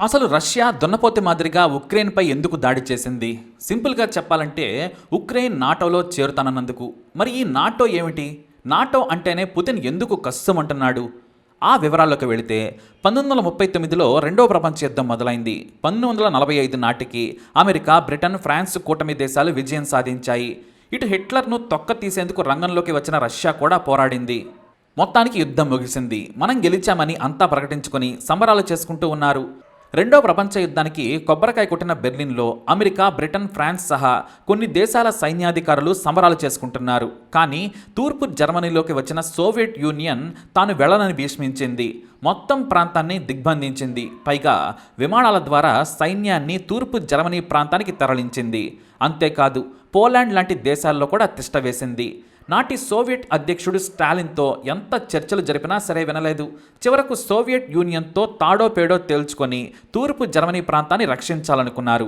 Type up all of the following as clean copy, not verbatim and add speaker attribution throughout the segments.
Speaker 1: అసలు రష్యా దున్నపోతే మాదిరిగా ఉక్రెయిన్పై ఎందుకు దాడి చేసింది? సింపుల్గా చెప్పాలంటే ఉక్రెయిన్ నాటోలో చేరుతానన్నందుకు. మరి ఈ నాటో ఏమిటి? నాటో అంటేనే పుతిన్ ఎందుకు కస్సుమంటున్నాడు? ఆ వివరాల్లోకి వెళితే 1939లో రెండో ప్రపంచ యుద్ధం మొదలైంది. 1945 నాటికి అమెరికా, బ్రిటన్, ఫ్రాన్స్ కూటమి దేశాలు విజయం సాధించాయి. ఇటు హిట్లర్ను తొక్క తీసేందుకు రంగంలోకి వచ్చిన రష్యా కూడా పోరాడింది. మొత్తానికి యుద్ధం ముగిసింది. మనం గెలిచామని అంతా ప్రకటించుకొని సంబరాలు చేసుకుంటూ ఉన్నారు. రెండో ప్రపంచ యుద్ధానికి కొబ్బరికాయ కొట్టిన బెర్లిన్లో అమెరికా, బ్రిటన్, ఫ్రాన్స్ సహా కొన్ని దేశాల సైన్యాధికారులు సంబరాలు చేసుకుంటున్నారు. కానీ తూర్పు జర్మనీలోకి వచ్చిన సోవియట్ యూనియన్ తాను వెళ్లనని భీష్మించింది. మొత్తం ప్రాంతాన్ని దిగ్బంధించింది. పైగా విమానాల ద్వారా సైన్యాన్ని తూర్పు జర్మనీ ప్రాంతానికి తరలించింది. అంతేకాదు పోలాండ్ లాంటి దేశాల్లో కూడా తిష్ట వేసింది. నాటి సోవియట్ అధ్యక్షుడు స్టాలిన్తో ఎంత చర్చలు జరిపినా సరే వినలేదు. చివరకు సోవియట్ యూనియన్తో తాడో పేడో తేల్చుకొని తూర్పు జర్మనీ ప్రాంతాన్ని రక్షించాలనుకున్నారు.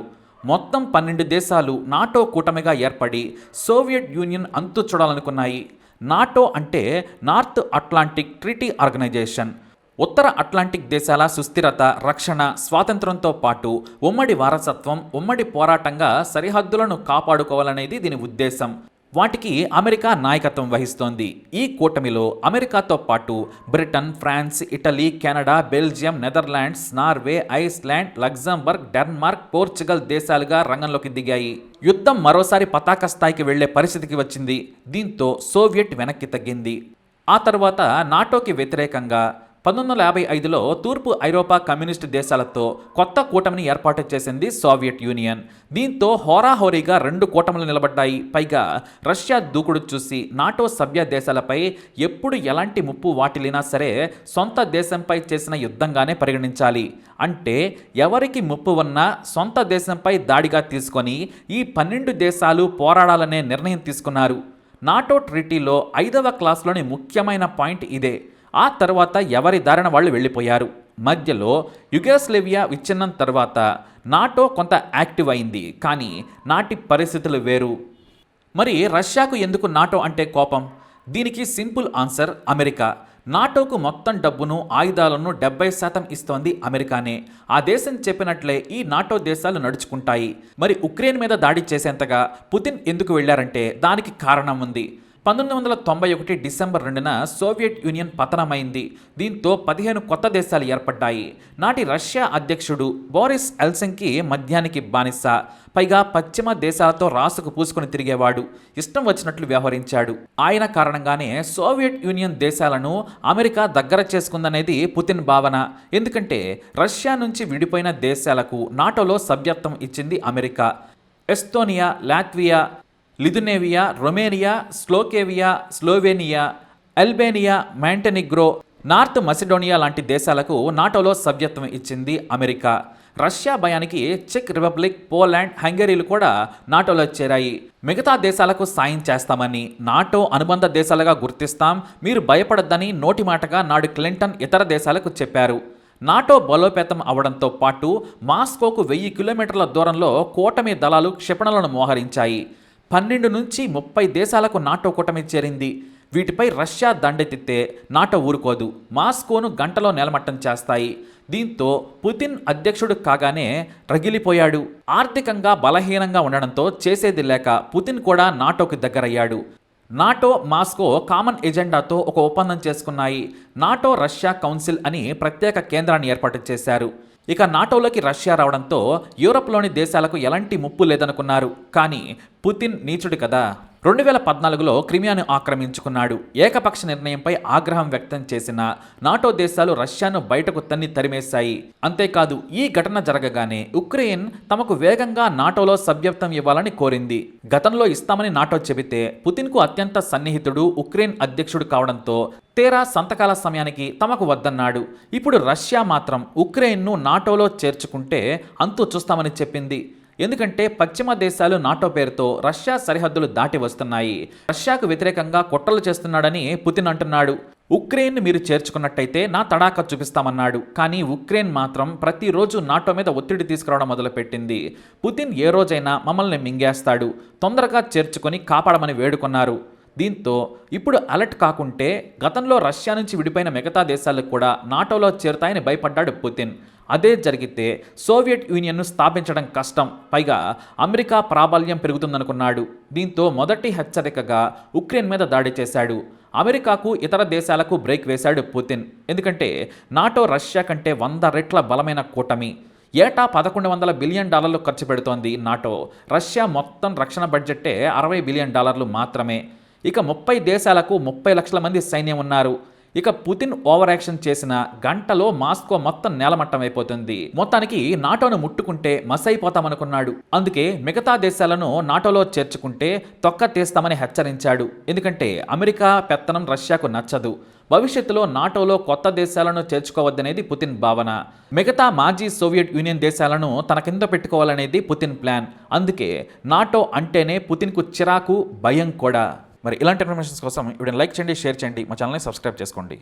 Speaker 1: మొత్తం 12 దేశాలు నాటో కూటమిగా ఏర్పడి సోవియట్ యూనియన్ అంతు చూడాలనుకున్నాయి. నాటో అంటే నార్త్ అట్లాంటిక్ ట్రీటీ ఆర్గనైజేషన్. ఉత్తర అట్లాంటిక్ దేశాల సుస్థిరత, రక్షణ, స్వాతంత్రంతో పాటు ఉమ్మడి వారసత్వం, ఉమ్మడి పోరాటంగా సరిహద్దులను కాపాడుకోవాలనేది దీని ఉద్దేశం. వాటికి అమెరికా నాయకత్వం వహిస్తోంది. ఈ కూటమిలో అమెరికాతో పాటు Britain, France, Italy, Canada, Belgium, Netherlands, Norway, Iceland, Luxembourg, Denmark, Portugal దేశాలుగా రంగంలోకి దిగాయి. యుద్ధం మరోసారి పతాక స్థాయికి వెళ్లే పరిస్థితికి వచ్చింది. దీంతో సోవియట్ వెనక్కి తగ్గింది. ఆ తర్వాత నాటోకి వ్యతిరేకంగా 1955లో తూర్పు ఐరోపా కమ్యూనిస్టు దేశాలతో కొత్త కూటమిని ఏర్పాటు చేసింది సోవియట్ యూనియన్. దీంతో హోరాహోరీగా 2 కూటములు నిలబడ్డాయి. పైగా రష్యా దూకుడు చూసి నాటో సభ్య దేశాలపై ఎప్పుడు ఎలాంటి ముప్పు వాటిల్లినా సరే సొంత దేశంపై చేసిన యుద్ధంగానే పరిగణించాలి. అంటే ఎవరికి ముప్పు ఉన్నా సొంత దేశంపై దాడిగా తీసుకొని ఈ 12 దేశాలు పోరాడాలనే నిర్ణయం తీసుకున్నారు. నాటో ట్రీటీలో 5వ క్లాస్లోని ముఖ్యమైన పాయింట్ ఇదే. ఆ తర్వాత ఎవరి దారిన వాళ్ళు వెళ్ళిపోయారు. మధ్యలో యుగోస్లేవియా విచ్ఛిన్నం తర్వాత నాటో కొంత యాక్టివ్ అయింది. కానీ నాటి పరిస్థితులు వేరు. మరి రష్యాకు ఎందుకు నాటో అంటే కోపం? దీనికి సింపుల్ ఆన్సర్ అమెరికా. నాటోకు మొత్తం డబ్బును, ఆయుధాలను 70% ఇస్తోంది అమెరికానే. ఆ దేశం చెప్పినట్లే ఈ నాటో దేశాలు నడుచుకుంటాయి. మరి ఉక్రెయిన్ మీద దాడి చేసేంతగా పుతిన్ ఎందుకు వెళ్లారంటే దానికి కారణం ఉంది. 1991 డిసెంబర్ 2న సోవియట్ యూనియన్ పతనమైంది. దీంతో 15 కొత్త దేశాలు ఏర్పడ్డాయి. నాటి రష్యా అధ్యక్షుడు బోరిస్ ఎల్సిన్కి మద్యానికి బానిస. పైగా పశ్చిమ దేశాలతో రాసుకు పూసుకొని తిరిగేవాడు. ఇష్టం వచ్చినట్లు వ్యవహరించాడు. ఆయన కారణంగానే సోవియట్ యూనియన్ దేశాలను అమెరికా దగ్గర చేసుకుందనేది పుతిన్ భావన. ఎందుకంటే రష్యా నుంచి విడిపోయిన దేశాలకు నాటోలో సభ్యత్వం ఇచ్చింది America. Estonia, Latvia, Lithuania, Romania, Slovakia, Slovenia, Albania, Montenegro, North Macedonia లాంటి దేశాలకు నాటోలో సభ్యత్వం ఇచ్చింది అమెరికా. రష్యా భయానికి చెక్ రిపబ్లిక్, పోలాండ్, హంగరీలు కూడా నాటోలో చేరాయి. మిగతా దేశాలకు సాయం చేస్తామని, నాటో అనుబంధ దేశాలుగా గుర్తిస్తాం, మీరు భయపడద్దని నోటి మాటగా నాడు క్లింటన్ ఇతర దేశాలకు చెప్పారు. నాటో బలోపేతం అవడంతో పాటు మాస్కోకు 1000 కిలోమీటర్ల దూరంలో కూటమి దళాలు క్షిపణులను మోహరించాయి. 12 నుంచి 30 దేశాలకు నాటో కూటమి చేరింది. వీటిపై రష్యా దండెత్తితే నాటో ఊరుకోదు. మాస్కోను గంటలో నేలమట్టం చేస్తాయి. దీంతో పుతిన్ అధ్యక్షుడు కాగానే రగిలిపోయాడు. ఆర్థికంగా బలహీనంగా ఉండడంతో చేసేది లేక పుతిన్ కూడా నాటోకి దగ్గరయ్యాడు. నాటో, మాస్కో కామన్ ఎజెండాతో ఒక ఒప్పందం చేసుకున్నాయి. నాటో రష్యా కౌన్సిల్ అని ప్రత్యేక కేంద్రాన్ని ఏర్పాటు చేశారు. ఇక నాటోలోకి రష్యా రావడంతో యూరప్లోని దేశాలకు ఎలాంటి ముప్పు లేదనుకున్నారు. కానీ పుతిన్ నీచుడు కదా. 2014లో క్రిమియాను ఆక్రమించుకున్నాడు. ఏకపక్ష నిర్ణయంపై ఆగ్రహం వ్యక్తం చేసిన నాటో దేశాలు రష్యాను బయటకు తరిమేశాయి. అంతేకాదు ఈ ఘటన జరగగానే ఉక్రెయిన్ తమకు వేగంగా నాటోలో సభ్యత్వం ఇవ్వాలని కోరింది. గతంలో ఇస్తామని నాటో చెబితే పుతిన్కు అత్యంత సన్నిహితుడు ఉక్రెయిన్ అధ్యక్షుడు కావడంతో తీరా సంతకాల సమయానికి తమకు వద్దన్నాడు. ఇప్పుడు రష్యా మాత్రం ఉక్రెయిన్ను నాటోలో చేర్చుకుంటే అంతు చూస్తామని చెప్పింది. ఎందుకంటే పశ్చిమ దేశాలు నాటో పేరుతో రష్యా సరిహద్దులు దాటి వస్తున్నాయి. రష్యాకు వ్యతిరేకంగా కుట్రలు చేస్తున్నాడని పుతిన్ అంటున్నాడు. ఉక్రెయిన్ మీరు చేర్చుకున్నట్టయితే నా తడాక చూపిస్తామన్నాడు. కానీ ఉక్రెయిన్ మాత్రం ప్రతిరోజు నాటో మీద ఒత్తిడి తీసుకురావడం మొదలుపెట్టింది. పుతిన్ ఏ రోజైనా మమ్మల్ని మింగేస్తాడు, తొందరగా చేర్చుకొని కాపాడమని వేడుకున్నారు. దీంతో ఇప్పుడు అలర్ట్ కాకుంటే గతంలో రష్యా నుంచి విడిపోయిన మిగతా దేశాలకు కూడా నాటోలో చేరుతాయని భయపడ్డాడు పుతిన్. అదే జరిగితే సోవియట్ యూనియన్ను స్థాపించడం కష్టం, పైగా అమెరికా ప్రాబల్యం పెరుగుతుందనుకున్నాడు. దీంతో మొదటి హెచ్చరికగా ఉక్రెయిన్ మీద దాడి చేశాడు. అమెరికాకు ఇతర దేశాలకు బ్రేక్ వేశాడు పుతిన్. ఎందుకంటే నాటో రష్యా కంటే 100 రెట్ల బలమైన కూటమి. ఏటా $1100 బిలియన్ ఖర్చు పెడుతోంది నాటో. రష్యా మొత్తం రక్షణ బడ్జెట్టే $60 బిలియన్ మాత్రమే. ఇక 30 దేశాలకు 30 లక్షల మంది సైన్యం ఉన్నారు. ఇక పుతిన్ ఓవర్ యాక్షన్ చేసిన గంటలో మాస్కో మొత్తం నేలమట్టం అయిపోతుంది. మొత్తానికి నాటోను ముట్టుకుంటే మసైపోతామనుకున్నాడు. అందుకే మిగతా దేశాలను నాటోలో చేర్చుకుంటే తొక్క తీస్తామని హెచ్చరించాడు. ఎందుకంటే అమెరికా పెత్తనం రష్యాకు నచ్చదు. భవిష్యత్తులో నాటోలో కొత్త దేశాలను చేర్చుకోవద్దనేది పుతిన్ భావన. మిగతా మాజీ సోవియట్ యూనియన్ దేశాలను తన కింద పెట్టుకోవాలనేది పుతిన్ ప్లాన్. అందుకే నాటో అంటేనే పుతిన్కు చిరాకు, భయం కూడా. మరి ఇలాంటి ఇన్ఫర్మేషన్స్ కోసం వీడియోని లైక్ చేయండి, షేర్ చేయండి, మా ఛానల్ని సబ్స్క్రైబ్ చేసుకోండి.